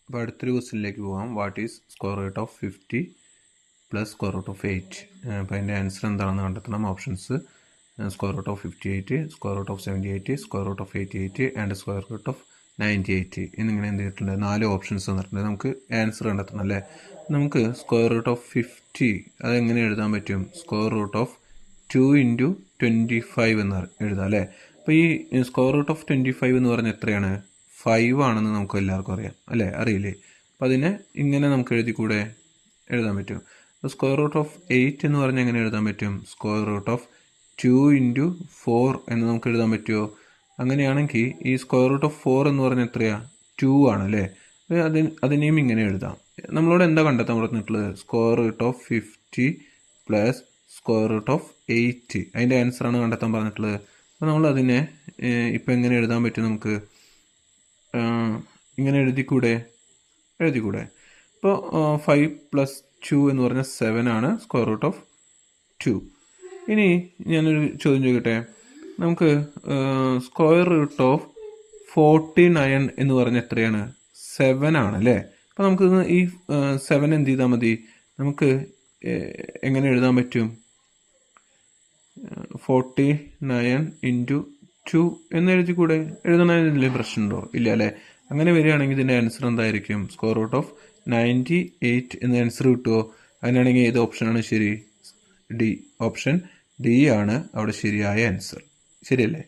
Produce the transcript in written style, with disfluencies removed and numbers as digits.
അപ്പോൾ അടുത്തൊരു ക്വസ്റ്റ്യനിലേക്ക് പോകാം. What is square root of 50 plus square root of 8? അപ്പോൾ അതിൻ്റെ ആൻസർ എന്താണെന്ന് കണ്ടെത്തണം. Options square root of 58, square root of 78, square root of 88 and square root of 98 എന്നിങ്ങനെ എന്ത് ചെയ്തിട്ടുണ്ട്? 4 ഓപ്ഷൻസ് തന്നിട്ടുണ്ട്. നമുക്ക് ആൻസർ കണ്ടെത്തണം അല്ലേ. നമുക്ക് സ്ക്വയർ റൂട്ട് ഓഫ് 50 അതെങ്ങനെ എഴുതാൻ പറ്റും? സ്ക്വയർ റൂട്ട് ഓഫ് 2 ഇൻറ്റു 25 എന്ന് എഴുതാം അല്ലേ. അപ്പോൾ ഈ സ്ക്വയർ റൂട്ട് ഓഫ് 25 എന്ന് പറഞ്ഞാൽ എത്രയാണ്? 5 ആണെന്ന് നമുക്ക് എല്ലാവർക്കും അറിയാം അല്ലേ, അറിയില്ലേ? അപ്പോൾ അതിനെ ഇങ്ങനെ നമുക്ക് എഴുതാൻ പറ്റും. സ്ക്വയർ റൂട്ട് ഓഫ് 8 എന്ന് പറഞ്ഞാൽ എങ്ങനെ എഴുതാൻ പറ്റും? സ്ക്വയർ റൂട്ട് ഓഫ് 2 ഇൻറ്റു 4 എന്ന് നമുക്ക് എഴുതാൻ പറ്റുമോ? അങ്ങനെയാണെങ്കിൽ ഈ സ്ക്വയർ റൂട്ട് ഓഫ് 4 എന്ന് പറഞ്ഞാൽ എത്രയാണ്? 2 ആണ് അല്ലേ. അതിനെയും ഇങ്ങനെ എഴുതാം. നമ്മളോട് എന്താ കണ്ടെത്താൻ പറഞ്ഞിട്ടുള്ളത്? Square root of 50 plus square root of 8 അതിൻ്റെ ആൻസറാണ് കണ്ടെത്താൻ പറഞ്ഞിട്ടുള്ളത്. അപ്പോൾ നമ്മൾ അതിനെ ഇപ്പോൾ എങ്ങനെ എഴുതാൻ പറ്റും? നമുക്ക് ഇങ്ങനെ എഴുതിക്കൂടെ? ഇപ്പോൾ 5 പ്ലസ് 2 എന്ന് പറഞ്ഞാൽ 7 ആണ് സ്ക്വയർ റൂട്ട് ഓഫ് 2. ഇനി ഞാനൊരു ചോദ്യം ചോദിക്കട്ടെ. നമുക്ക് സ്ക്വയർ റൂട്ട് ഓഫ് 49 എന്ന് പറഞ്ഞാൽ എത്രയാണ്? 7 ആണ് അല്ലേ. അപ്പോൾ നമുക്ക് ഈ 7 എന്ത് ചെയ്താൽ മതി? നമുക്ക് എങ്ങനെ എഴുതാൻ പറ്റും? 49 ഇൻറ്റു 2 എന്ന് എഴുതിക്കൂടെ? എഴുതണതിൽ പ്രശ്നമുണ്ടോ? ഇല്ല അല്ലേ. അങ്ങനെ വരികയാണെങ്കിൽ ഇതിൻ്റെ ആൻസർ എന്തായിരിക്കും? സ്ക്വയർ റൂട്ട് ഓഫ് 98 എന്ന ആൻസർ കിട്ടുമോ? അതിനാണെങ്കിൽ ഏത് ഓപ്ഷനാണ് ശരി? ഡി. ഓപ്ഷൻ ഡി ആണ് അവിടെ ശരിയായ ആൻസർ. ശരിയല്ലേ?